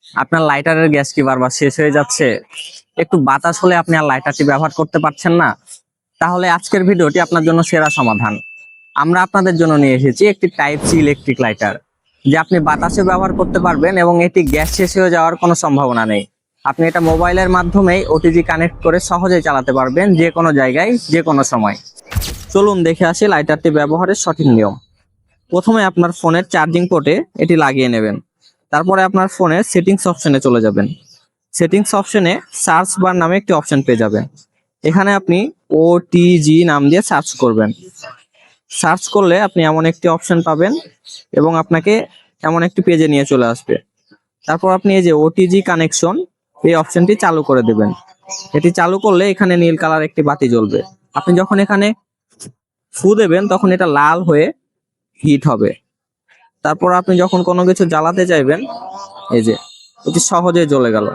আপনার লাইটারের গ্যাস কি বারবার শেষ হয়ে যাচ্ছে, একটু বাতাস হলে আপনি আর লাইটারটি ব্যবহার করতে পারছেন না, তাহলে আজকের ভিডিওটি আপনার জন্য সেরা সমাধান। আমরা আপনাদের জন্য নিয়ে এসেছি একটি টাইপ সি ইলেকট্রিক লাইটার, যে আপনি বাতাসে ব্যবহার করতে পারবেন এবং এটি গ্যাস শেষ হয়ে যাওয়ার কোনো সম্ভাবনা নেই। আপনি এটা মোবাইলের মাধ্যমেই ওটিজি কানেক্ট করে সহজেই চালাতে পারবেন, যে কোনো জায়গায় যে কোনো সময়। চলুন দেখে আসি লাইটারটি ব্যবহারের সঠিক নিয়ম। প্রথমে আপনার ফোনের চার্জিং পোর্টে এটি লাগিয়ে নেবেন। তারপরে আপনার ফোনের সেটিংস অপশনে চলে যাবেন। সেটিংস অপশনে সার্চ বার নামে একটি অপশন পেয়ে যাবেন। এখানে আপনি ওটিজি নাম দিয়ে সার্চ করবেন। সার্চ করলে আপনি এমন একটি অপশন পাবেন এবং আপনাকে এমন একটি পেজে নিয়ে চলে আসবে। তারপর আপনি এই যে ওটিজি কানেকশন এই অপশনটি চালু করে দেবেন। এটি চালু করলে এখানে নীল কালার একটি বাতি জ্বলবে। আপনি যখন এখানে ফু দেবেন তখন এটা লাল হয়ে হিট হবে। তারপর আপনি যখন কোনো কিছু জ্বালাতে চাইবেন, এই যে এটি সহজে জ্বলে গেল।